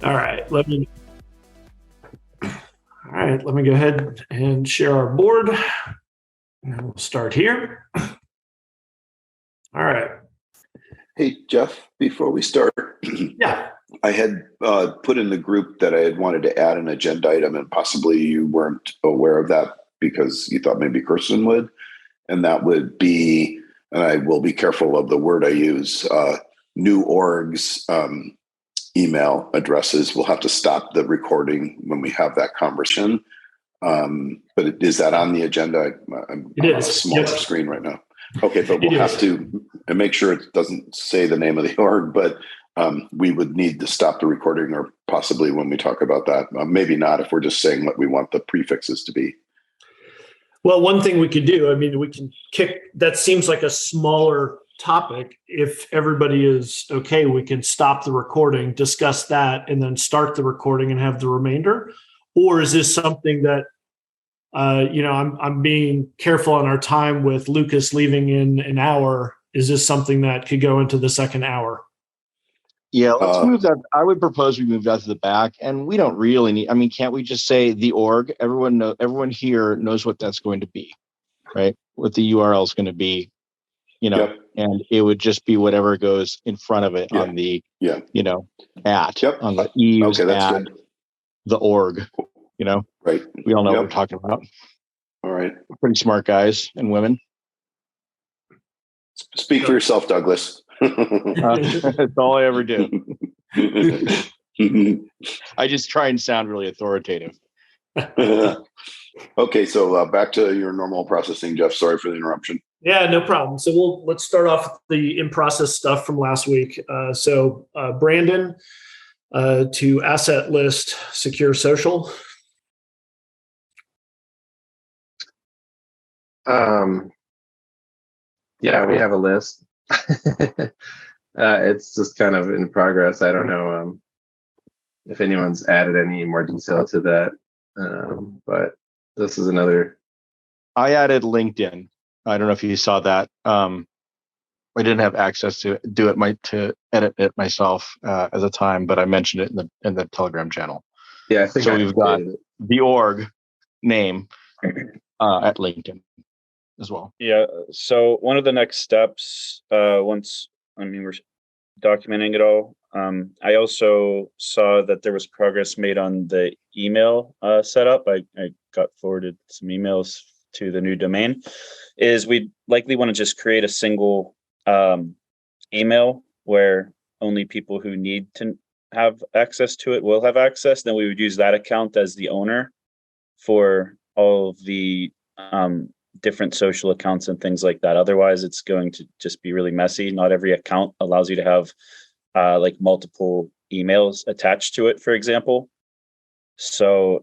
All right, let me go ahead and share our board. And we'll start here. All right. Hey, Jeff, before we start, Yeah. I had put in the group that I had wanted to add an agenda item, and possibly you weren't aware of that because you thought maybe Kirsten would. And that would be, and I will be careful of the word I use, new orgs email addresses. We'll have to stop the recording when we have that conversation. But is that on the agenda? I'm on a smaller screen right now. Okay, but we'll have to make sure it doesn't say the name of the org, but we would need to stop the recording, or possibly when we talk about that. Maybe not if we're just saying what we want the prefixes to be. Well, one thing we could do, I mean, we can kick, that seems like a smaller topic. If everybody is okay, we can stop the recording, discuss that, and then start the recording and have the remainder. Or is this something that, I'm being careful on our time with Lucas leaving in an hour. Is this something that could go into the second hour? Yeah, let's move that. I would propose we move that to the back, and we don't really need. I mean, can't we just say the org? Everyone here knows what that's going to be, right? What the URL is going to be, and it would just be whatever goes in front of it on the, on the eaves at the org, Right. We all know what we're talking about. All right. We're pretty smart guys and women. Speak for yourself, Douglas. That's all I ever do. I just try and sound really authoritative. Okay, so back to your normal processing, Jeff. Sorry for the interruption. Yeah, no problem. So let's start off with the in-process stuff from last week. Brandon, to asset list, secure social. Yeah, we have a list. It's just kind of in progress. I don't know if anyone's added any more detail to that, but this is another. I added LinkedIn. I don't know if you saw that. I didn't have access to to edit it myself at the time, but I mentioned it in the Telegram channel. Yeah, I think so. We've got the org name at LinkedIn as well. Yeah. So one of the next steps, we're documenting it all. I also saw that there was progress made on the email setup. I got forwarded some emails to the new domain. We likely want to just create a single email where only people who need to have access to it will have access. Then we would use that account as the owner for all of the different social accounts and things like that. Otherwise, it's going to just be really messy. Not every account allows you to have multiple emails attached to it, for example. So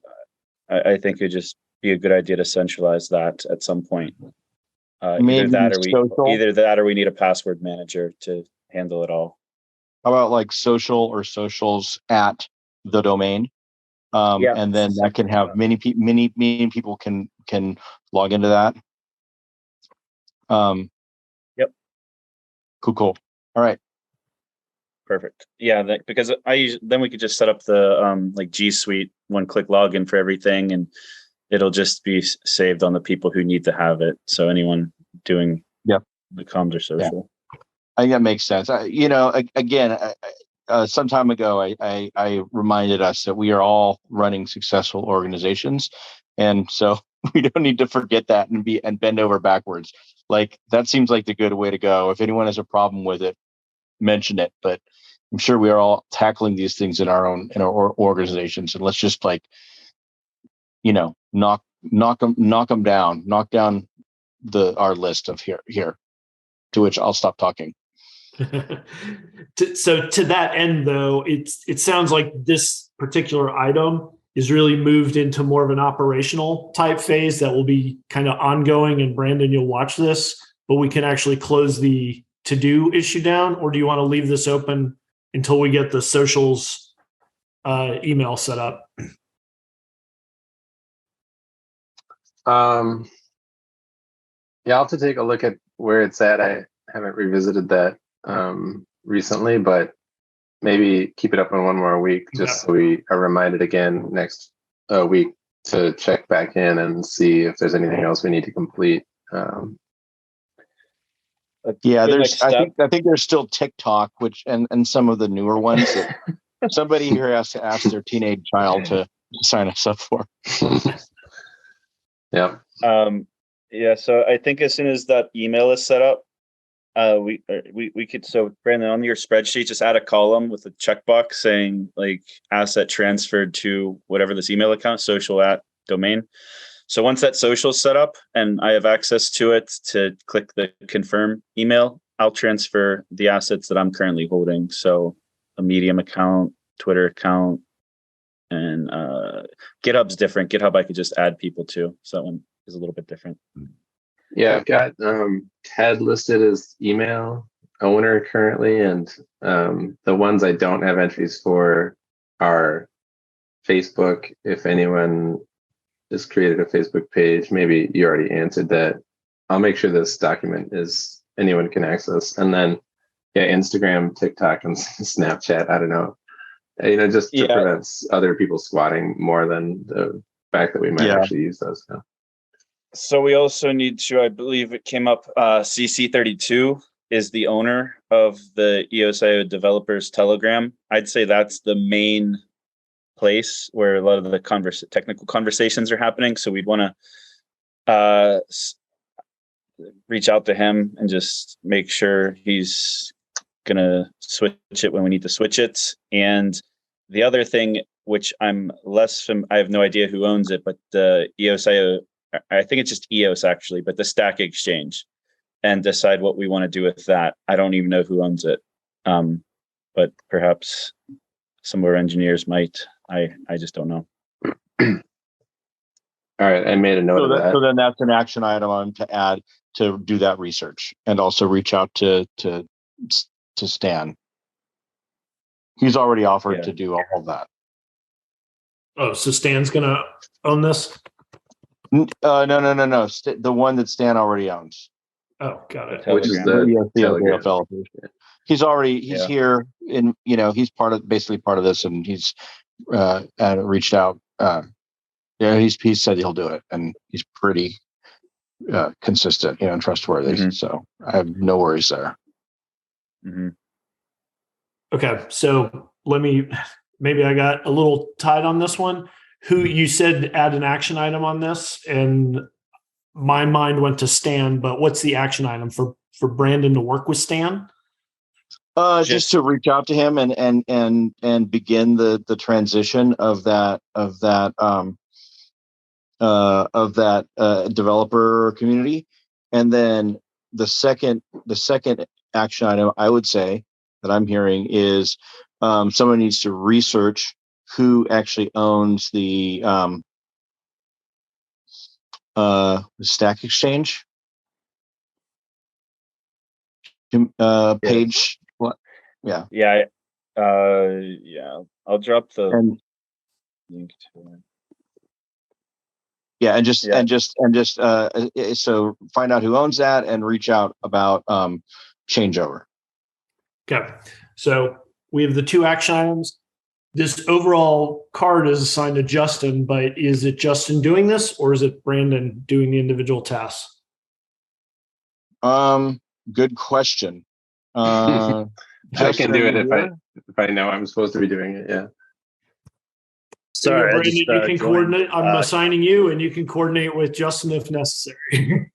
I think it'd just be a good idea to centralize that at some point. Either that or we need a password manager to handle it all. How about like social or socials at the domain? And then that can have many people can log into that. Yep. Cool. All right. Perfect. Yeah, because then we could just set up the G Suite one-click login for everything, and it'll just be saved on the people who need to have it. So anyone doing the comms or social. Yeah. I think that makes sense. Some time ago, I reminded us that we are all running successful organizations, and so we don't need to forget that and bend over backwards. Like that seems like the good way to go. If anyone has a problem with it, mention it. But I'm sure we are all tackling these things in our organizations, and let's just knock them down, knock down our list of here. To which I'll stop talking. So to that end, though, it sounds like this particular item is really moved into more of an operational type phase that will be kind of ongoing. And Brandon, you'll watch this, but we can actually close the to-do issue down, or do you want to leave this open until we get the socials email set up? Yeah, I'll have to take a look at where it's at. I haven't revisited that recently, but maybe keep it up on one more week, just so we are reminded again next week to check back in and see if there's anything else we need to complete. Yeah, I think there's still TikTok, which and some of the newer ones that somebody here has to ask their teenage child to sign us up for. Yeah. Yeah. So I think as soon as that email is set up, we could, so Brandon, on your spreadsheet, just add a column with a checkbox saying like asset transferred to whatever this email account, social at domain. So once that social is set up and I have access to it to click the confirm email, I'll transfer the assets that I'm currently holding. So a Medium account, Twitter account, and GitHub's different. GitHub I could just add people to. So that one is a little bit different. Yeah, I've got Ted listed as email owner currently, and the ones I don't have entries for are Facebook. If anyone just created a Facebook page, maybe you already answered that. I'll make sure this document is anyone can access, and then Instagram, TikTok, and Snapchat. I don't know, just to prevent other people squatting more than the fact that we might actually use those. So we also need to, I believe it came up, CC32 is the owner of the EOSIO developers Telegram. I'd say that's the main place where a lot of the technical conversations are happening. So we'd want to reach out to him and just make sure he's going to switch it when we need to switch it. And the other thing, which I'm less I have no idea who owns it, but the EOSIO, I think it's just EOS actually, but the Stack Exchange, and decide what we want to do with that. I don't even know who owns it, but perhaps some of our engineers might. I just don't know. All right, I made a note of that. So then that's an action item to add to do that research, and also reach out to Stan. He's already offered to do all of that. Oh, so Stan's gonna own this? No. The one that Stan already owns. Oh, got it. Which is the Telegram developer. He's here in, he's basically part of this, and he's reached out. He said he'll do it, and he's pretty consistent, and trustworthy. Mm-hmm. So I have no worries there. Mm-hmm. Okay, so maybe I got a little tied on this one. Who you said add an action item on this, and my mind went to Stan, but what's the action item for Brandon to work with Stan? Just to reach out to him and begin the transition of that developer community. And then the second action item I would say that I'm hearing is someone needs to research who actually owns the Stack Exchange page. What? Yeah. Yeah. I'll drop the link to it. Yeah, so find out who owns that and reach out about changeover. Okay, so we have the two action items. This overall card is assigned to Justin, but is it Justin doing this, or is it Brandon doing the individual tasks? Good question. I can do it if I know I'm supposed to be doing it. Yeah. Sorry, Brandon, you can coordinate. I'm assigning you, and you can coordinate with Justin if necessary.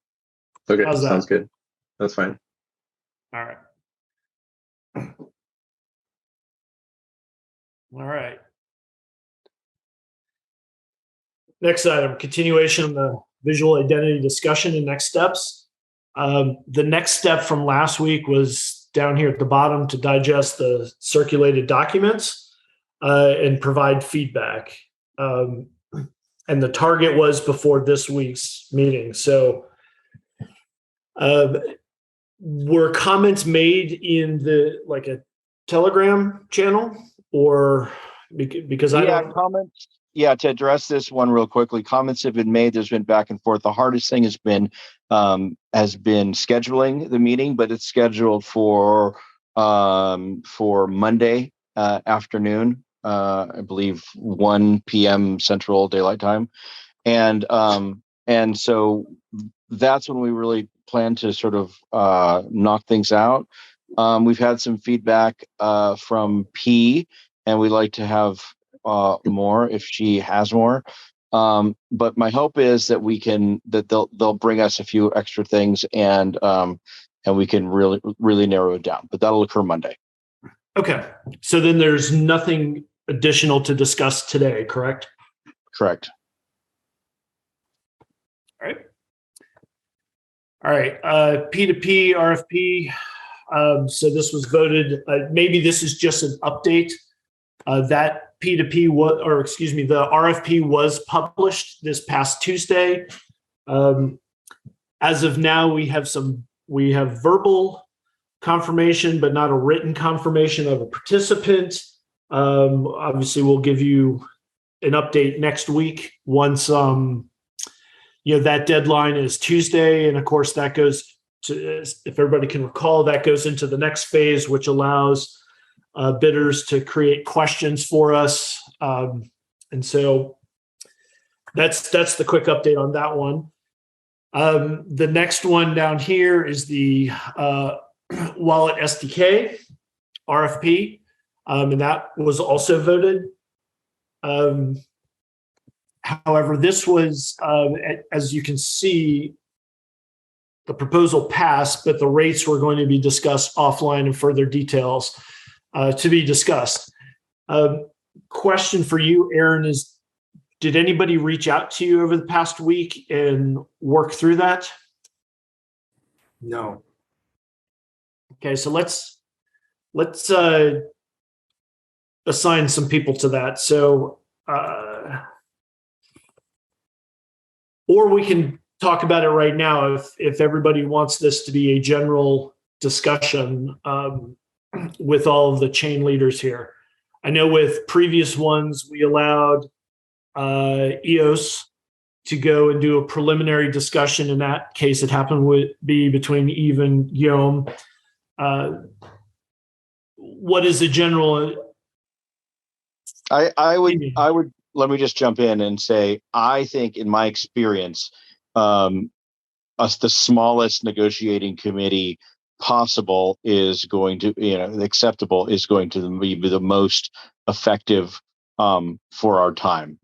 Okay, sounds good. That's fine. All right. All right. Next item, continuation of the visual identity discussion and next steps. The next step from last week was down here at the bottom to digest the circulated documents and provide feedback. And the target was before this week's meeting. So were comments made in a Telegram channel, or because I don't comments? Yeah, to address this one real quickly, comments have been made. There's been back and forth. The hardest thing has been scheduling the meeting, but it's scheduled for Monday afternoon, I believe 1 p.m. Central Daylight Time, and so that's when we really plan to sort of knock things out. We've had some feedback from P, and we'd like to have more if she has more. But my hope is that they'll bring us a few extra things, and we can really narrow it down. But that'll occur Monday. Okay, so then there's nothing additional to discuss today, correct? Correct. All right. P2P RFP. So this was voted. Maybe this is just an update. That P2P the RFP was published this past Tuesday. As of now, we have verbal confirmation, but not a written confirmation of a participant. Obviously, we'll give you an update next week once that deadline is Tuesday, and of course that goes to, if everybody can recall, that goes into the next phase, which allows bidders to create questions for us, and so that's the quick update on that one. The next one down here is the Wallet SDK RFP, and that was also voted. However, this was, as you can see, the proposal passed, but the rates were going to be discussed offline in further details to be discussed. Question for you, Aaron, is did anybody reach out to you over the past week and work through that? No. Okay, so let's assign some people to that. So, or we can talk about it right now if everybody wants this to be a general discussion with all of the chain leaders here. I know with previous ones, we allowed EOS to go and do a preliminary discussion. In that case, it happened to be between Eve and Gnome. What is the general? I would let me just jump in and say, I think in my experience, the smallest negotiating committee possible is going to, acceptable is going to be the most effective for our time.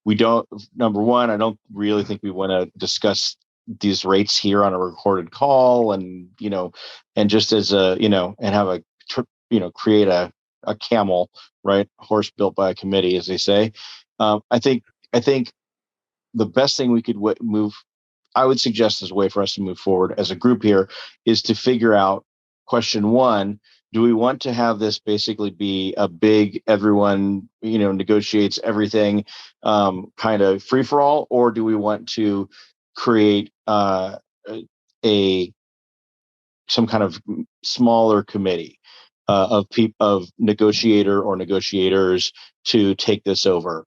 We don't, number one, I don't really think we want to discuss these rates here on a recorded call, and just as and have a create a camel, right, horse built by a committee, as they say. I think the best thing we could I would suggest as a way for us to move forward as a group here is to figure out question one: do we want to have this basically be a big everyone negotiates everything kind of free for all, or do we want to create some kind of smaller committee of negotiator or negotiators to take this over?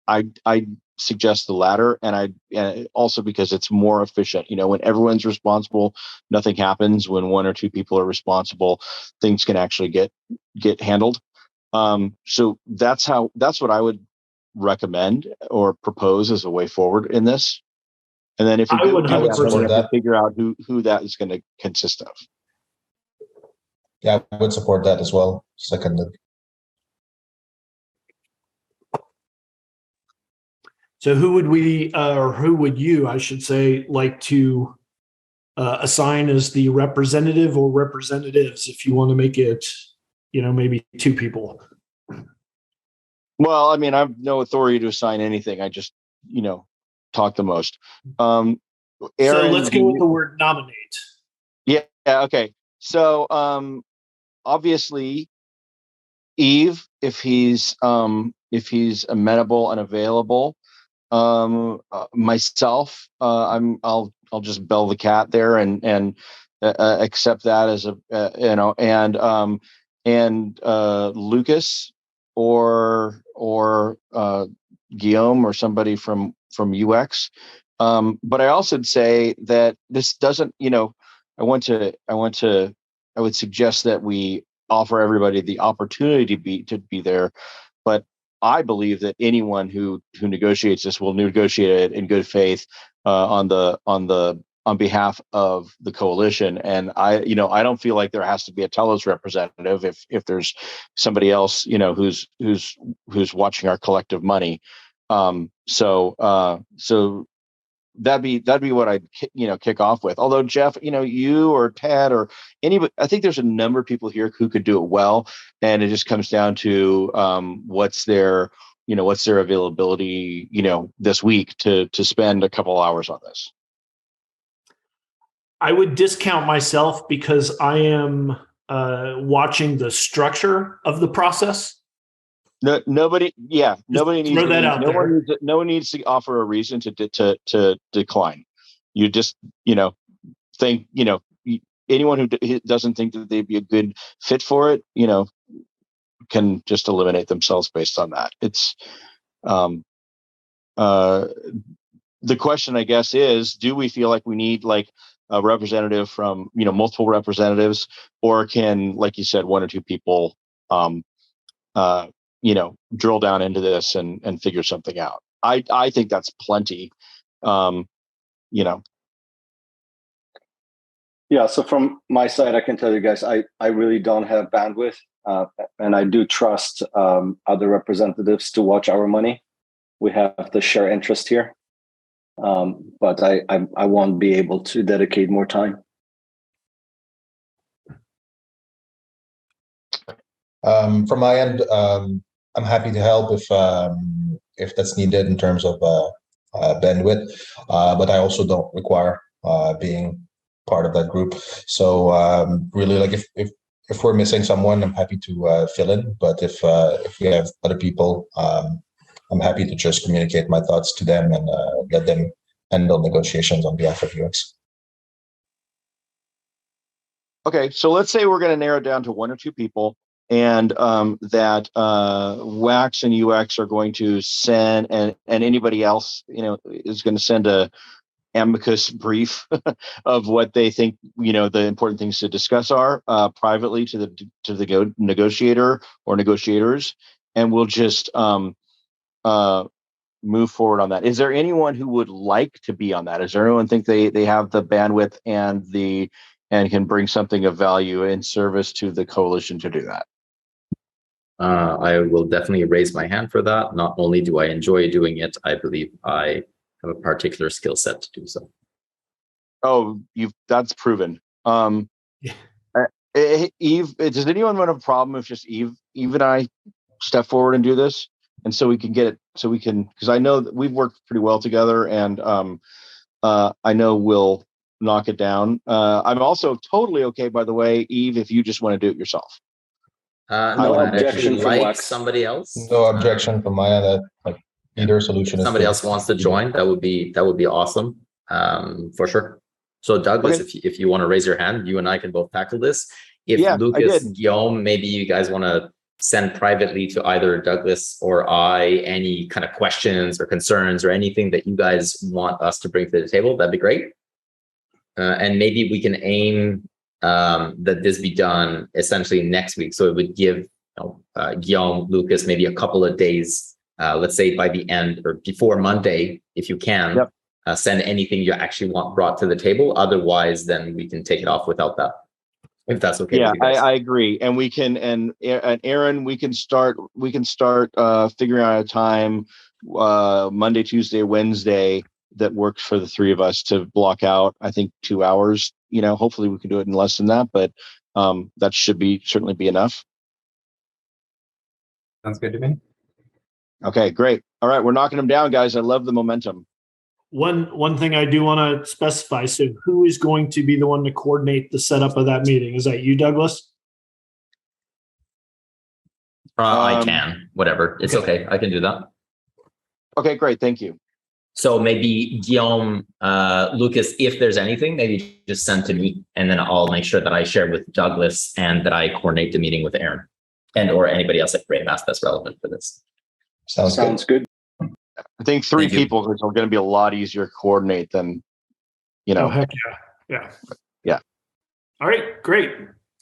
I suggest the latter, and also because it's more efficient. When everyone's responsible, nothing happens. When one or two people are responsible, things can actually get handled. So that's what I would recommend or propose as a way forward in this. And then if we do, we have to figure out who that is going to consist of. Yeah, I would support that as well. Seconded. So who would we, or who would you, I should say, like to assign as the representative or representatives, if you want to make it, maybe two people? Well, I have no authority to assign anything. I just, talk the most. Aaron, so let's go with the word nominate. Yeah. Okay. So, obviously, Eve, if he's amenable and available, myself, I'll just bell the cat there and accept that as and Lucas or Guillaume or somebody from UX. But I also would say that this doesn't, I would suggest that we offer everybody the opportunity to be there. But I believe that anyone who negotiates this will negotiate it in good faith on behalf of the coalition. And I don't feel like there has to be a TELOS representative if there's somebody else, who's watching our collective money. So that'd be what I'd kick off with. Although Jeff, you or Ted or anybody, I think there's a number of people here who could do it well, and it just comes down to what's their availability, this week to spend a couple hours on this. I would discount myself because I am watching the structure of the process. Nobody needs throw that out there. No one needs to offer a reason to decline. You just think anyone who doesn't think that they'd be a good fit for it, can just eliminate themselves based on that. It's the question, I guess, is, do we feel like we need like a representative from multiple representatives, or can, like you said, one or two people drill down into this and figure something out? I think that's plenty. Yeah, so from my side, I can tell you guys, I really don't have bandwidth, and I do trust other representatives to watch our money. We have the share interest here, but I won't be able to dedicate more time. From my end, I'm happy to help if that's needed in terms of bandwidth, but I also don't require being part of that group. So really, like if we're missing someone, I'm happy to fill in. But if we have other people, I'm happy to just communicate my thoughts to them and let them handle negotiations on behalf of UX. Okay, so let's say we're going to narrow it down to one or two people, and that WAX and UX are going to send, and anybody else, is going to send a amicus brief of what they think, the important things to discuss are privately to the negotiator or negotiators, and we'll just move forward on that. Is there anyone who would like to be on that? Is there anyone think they have the bandwidth and can bring something of value in service to the coalition to do that? I will definitely raise my hand for that. Not only do I enjoy doing it, I believe I have a particular skill set to do so. Oh, that's proven. Eve, does anyone have a problem if just Eve and I step forward and do this, and so we can get it, because I know that we've worked pretty well together, and I know we'll knock it down. I'm also totally okay, by the way, Eve, if you just want to do it yourself. No objection from like Wax. somebody else. No objection from my end. Like either solution. If somebody else wants to join, that would be awesome, for sure. So Douglas, Okay. if you want to raise your hand, you and I can both tackle this. If Yeah, Lucas, Guillaume, maybe you guys want to send privately to either Douglas or I any kind of questions or concerns or anything that you guys want us to bring to the table, that'd be great. And maybe we can aim that this be done essentially next week. So it would give Guillaume, Lucas, maybe a couple of days, let's say by the end or before Monday, if you can. Yep. Send anything you actually want brought to the table. Otherwise, then we can take it off without that, if that's okay. Yeah, with you guys. I agree, and we can, and Aaron, we can start figuring out a time, Monday, Tuesday, Wednesday, that works for the three of us to block out. I think 2 hours. Hopefully we can do it in less than that, but that should certainly be enough. Sounds good to me. Okay, great. All right, we're knocking them down, guys. I love the momentum. One thing I do want to specify, so who is going to be the one to coordinate the setup of that meeting? Is that you, Douglas? I can, whatever. It's okay. I can do that. Okay, great. Thank you. So maybe Guillaume, Lucas, if there's anything, maybe just send to me, and then I'll make sure that I share with Douglas and that I coordinate the meeting with Aaron and or anybody else at Brave that's relevant for this. Sounds good. I think three people are going to be a lot easier to coordinate than, Oh, heck yeah. Yeah. All right, great.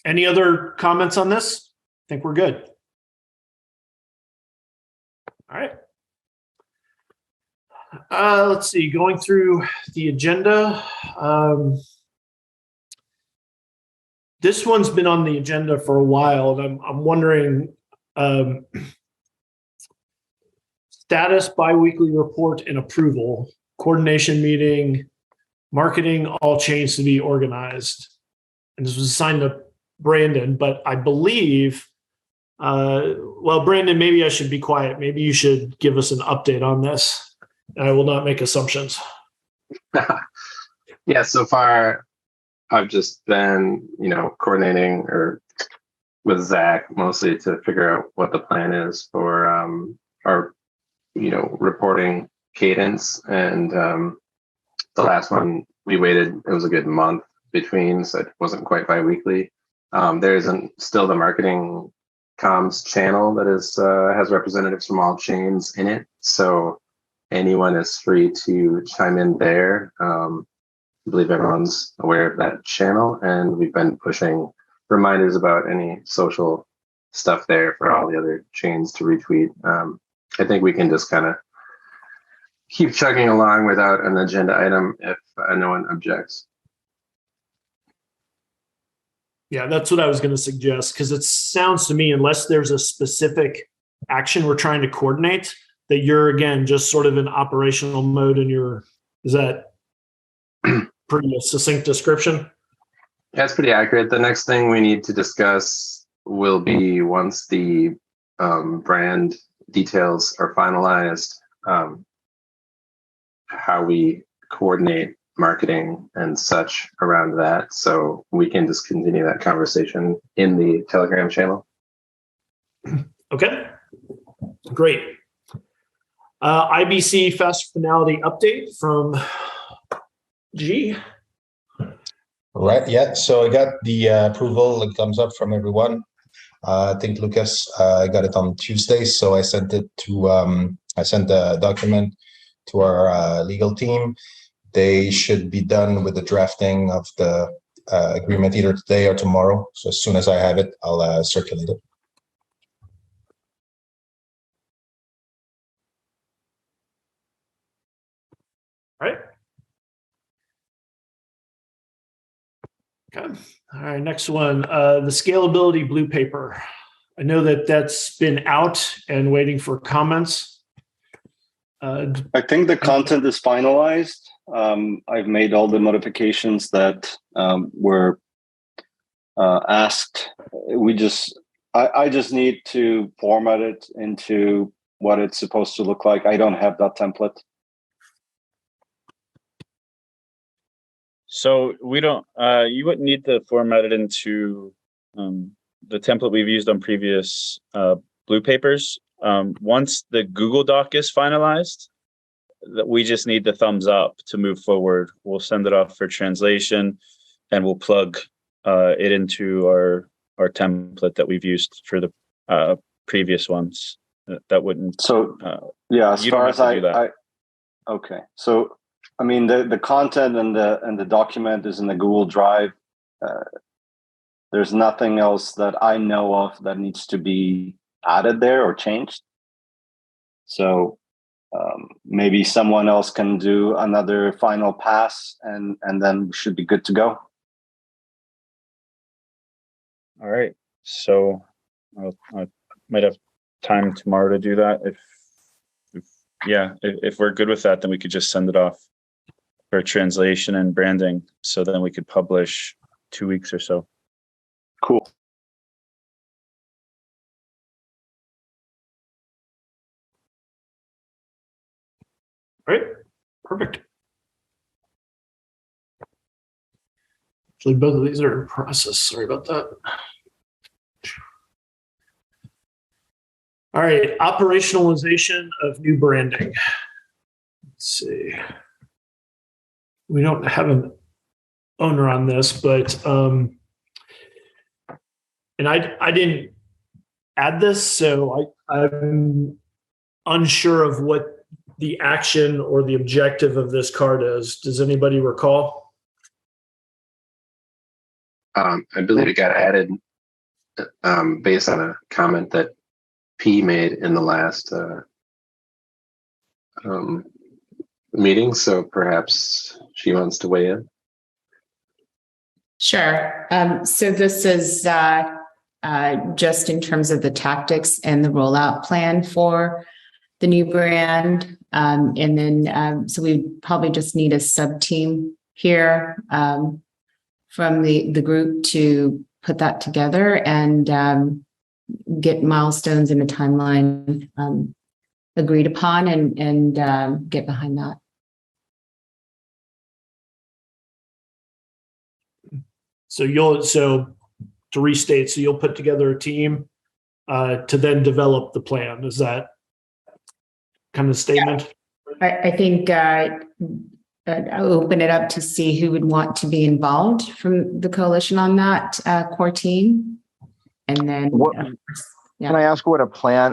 Any other comments on this? I think we're good. All right. Let's see, going through the agenda. This one's been on the agenda for a while, and I'm wondering, status biweekly report and approval, coordination meeting, marketing, all chains to be organized. And this was assigned to Brandon, but I believe, well, Brandon, maybe I should be quiet. Maybe you should give us an update on this. I will not make assumptions. Yeah, so far I've just been, coordinating with Zack mostly to figure out what the plan is for our, reporting cadence. And the last one we waited, it was a good month between, so it wasn't quite bi-weekly. There isn't still the marketing comms channel that has representatives from all chains in it. So anyone is free to chime in there. I believe everyone's aware of that channel, and we've been pushing reminders about any social stuff there for all the other chains to retweet. I think we can just kind of keep chugging along without an agenda item if no one objects. Yeah, that's what I was going to suggest, because it sounds to me, unless there's a specific action we're trying to coordinate, that you're, again, just sort of in operational mode, and is that pretty succinct description? That's pretty accurate. The next thing we need to discuss will be, once the brand details are finalized, how we coordinate marketing and such around that. So we can just continue that conversation in the Telegram channel. Okay, great. IBC Fast Finality update from G. Right. Yeah. So I got the approval and thumbs up from everyone. I think Lucas got it on Tuesday, so I sent it to. I sent the document to our legal team. They should be done with the drafting of the agreement either today or tomorrow. So as soon as I have it, I'll circulate it. All right. Okay. All right. Next one, the scalability blue paper. I know that that's been out and waiting for comments. I think the content is finalized. I've made all the modifications that were asked. I just need to format it into what it's supposed to look like. I don't have that template. So we don't, you wouldn't need to format it into the template we've used on previous blue papers. Once the Google Doc is finalized, that we just need the thumbs up to move forward. We'll send it off for translation, and we'll plug it into our template that we've used for the previous ones. That wouldn't. So yeah, as far as okay. So I mean, the content and the document is in the Google Drive. There's nothing else that I know of that needs to be added there or changed. So maybe someone else can do another final pass, and then we should be good to go. All right. So I might have time tomorrow to do that. If we're good with that, then we could just send it off for translation and branding. So then we could publish 2 weeks or so. Cool. All right. Perfect. Actually, both of these are in process. Sorry about that. All right. Operationalization of new branding. Let's see. We don't have an owner on this, but and I didn't add this, so I'm unsure of what the action or the objective of this card is. Does anybody recall? I believe it got added based on a comment that P made in the last meeting. So perhaps she wants to weigh in. Sure. So this is just in terms of the tactics and the rollout plan for the new brand. And then, so we probably just need a sub-team here from the group to put that together and get milestones and a timeline agreed upon and get behind that. So to restate, so you'll put together a team to then develop the plan. Is that kind of statement? Yeah. I think I'll open it up to see who would want to be involved from the coalition on that core team. And then can I ask what the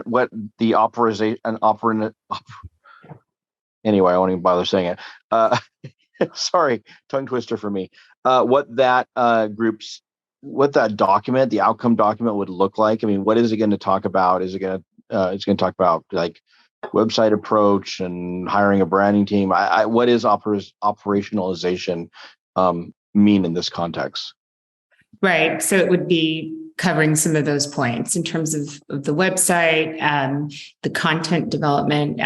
anyway, I won't even bother saying it. Sorry, tongue twister for me. What that document, the outcome document would look like. I mean, what is it going to talk about? It's going to talk about like website approach and hiring a branding team. What is operationalization mean in this context? Right. So it would be covering some of those points in terms of the website, the content development.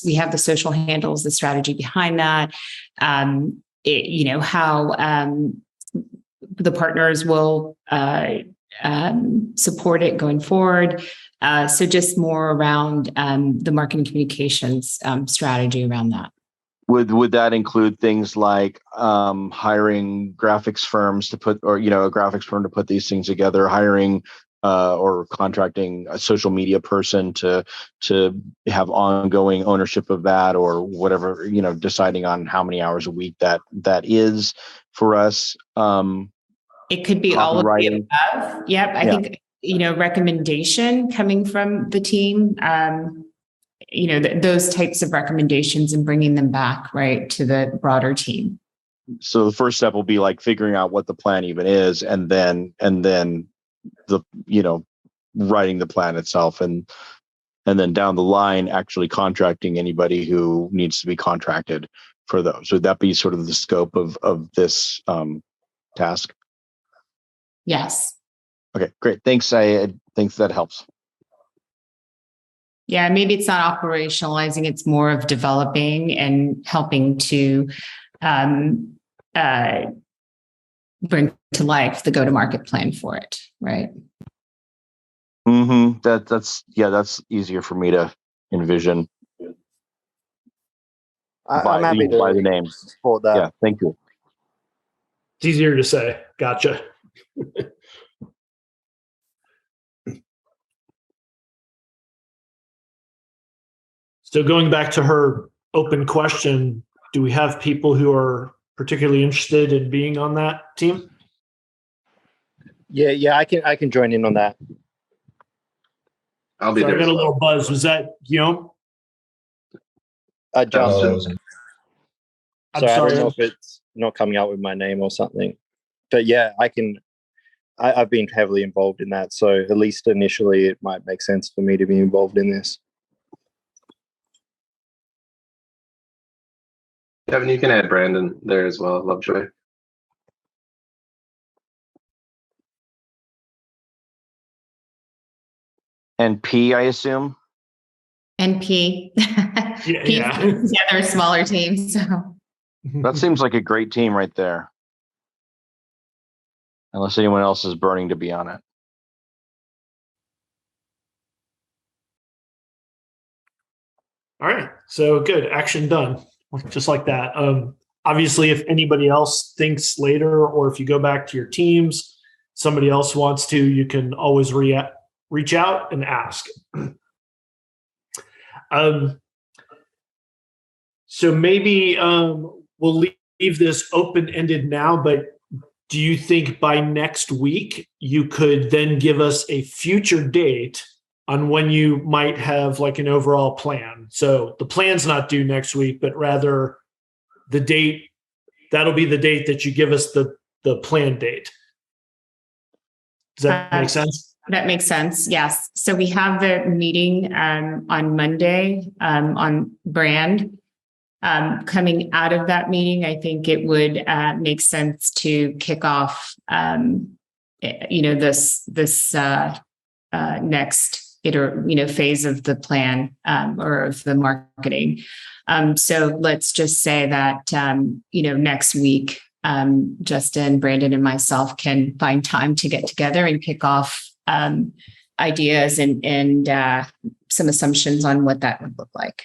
We have the social handles, the strategy behind that. How the partners will support it going forward. So just more around the marketing communications strategy around that. Would that include things like hiring graphics firms to put, or a graphics firm to put these things together, hiring or contracting a social media person to have ongoing ownership of that, or whatever, deciding on how many hours a week that is for us? It could be all of the above. Yep. I think, recommendation coming from the team, those types of recommendations and bringing them back, right, to the broader team. So the first step will be like figuring out what the plan even is, and then the, writing the plan itself, and then down the line, actually contracting anybody who needs to be contracted for those. Would that be sort of the scope of this task? Yes. Okay, great. Thanks. I think that helps. Yeah, maybe it's not operationalizing, it's more of developing and helping to bring to life the go-to-market plan for it, right? Mm-hmm. That's easier for me to envision. I'm happy to by the names support that. Yeah, thank you. It's easier to say. Gotcha. So going back to her open question, do we have people who are particularly interested in being on that team? Yeah, I can join in on that. I'll be there. I got a little buzz. Was that Gnome? Johnson. I'm so sorry. I don't know if it's not coming out with my name or something, but yeah, I've been heavily involved in that. So at least initially it might make sense for me to be involved in this. Kevin, you can add Brandon there as well. Lovejoy. And P, I assume? And P. Yeah. They're a smaller team. So That seems like a great team right there. Unless anyone else is burning to be on it. All right. So good. Action done. Just like that. Obviously, if anybody else thinks later, or if you go back to your teams, somebody else wants to, you can always reach out and ask. So maybe we'll leave this open-ended now, but do you think by next week you could then give us a future date on when you might have like an overall plan? So the plan's not due next week, but rather the date, that'll be the date that you give us the plan date. Does that make sense? That makes sense. Yes. So we have the meeting on Monday on brand. Coming out of that meeting, I think it would make sense to kick off, this next phase of the plan or of the marketing. So let's just say that next week, Justin, Brandon, and myself can find time to get together and kick off ideas and some assumptions on what that would look like.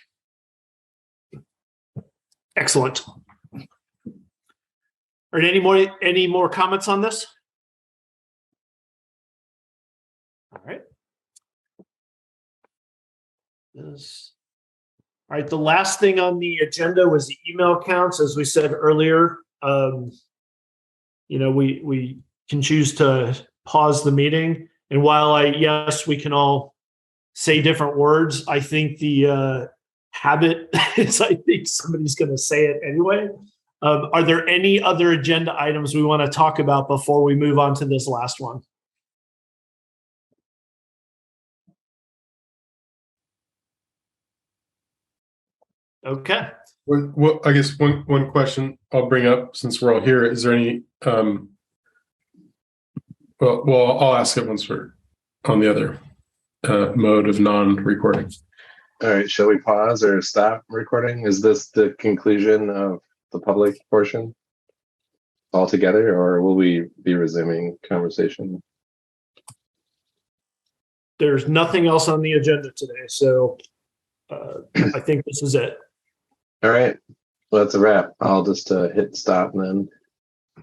Excellent. Are there any more comments on this? All right. All right. The last thing on the agenda was the email counts. As we said earlier, we can choose to pause the meeting. And while yes, we can all say different words, I think the habit is I think somebody's going to say it anyway. Are there any other agenda items we want to talk about before we move on to this last one? Okay. Well, I guess one question I'll bring up since we're all here, is there any, I'll ask it once we're on the other mode of non-recording. All right, shall we pause or stop recording? Is this the conclusion of the public portion altogether, or will we be resuming conversation? There's nothing else on the agenda today, so I think this is it. All right, well, that's a wrap. I'll just hit stop and then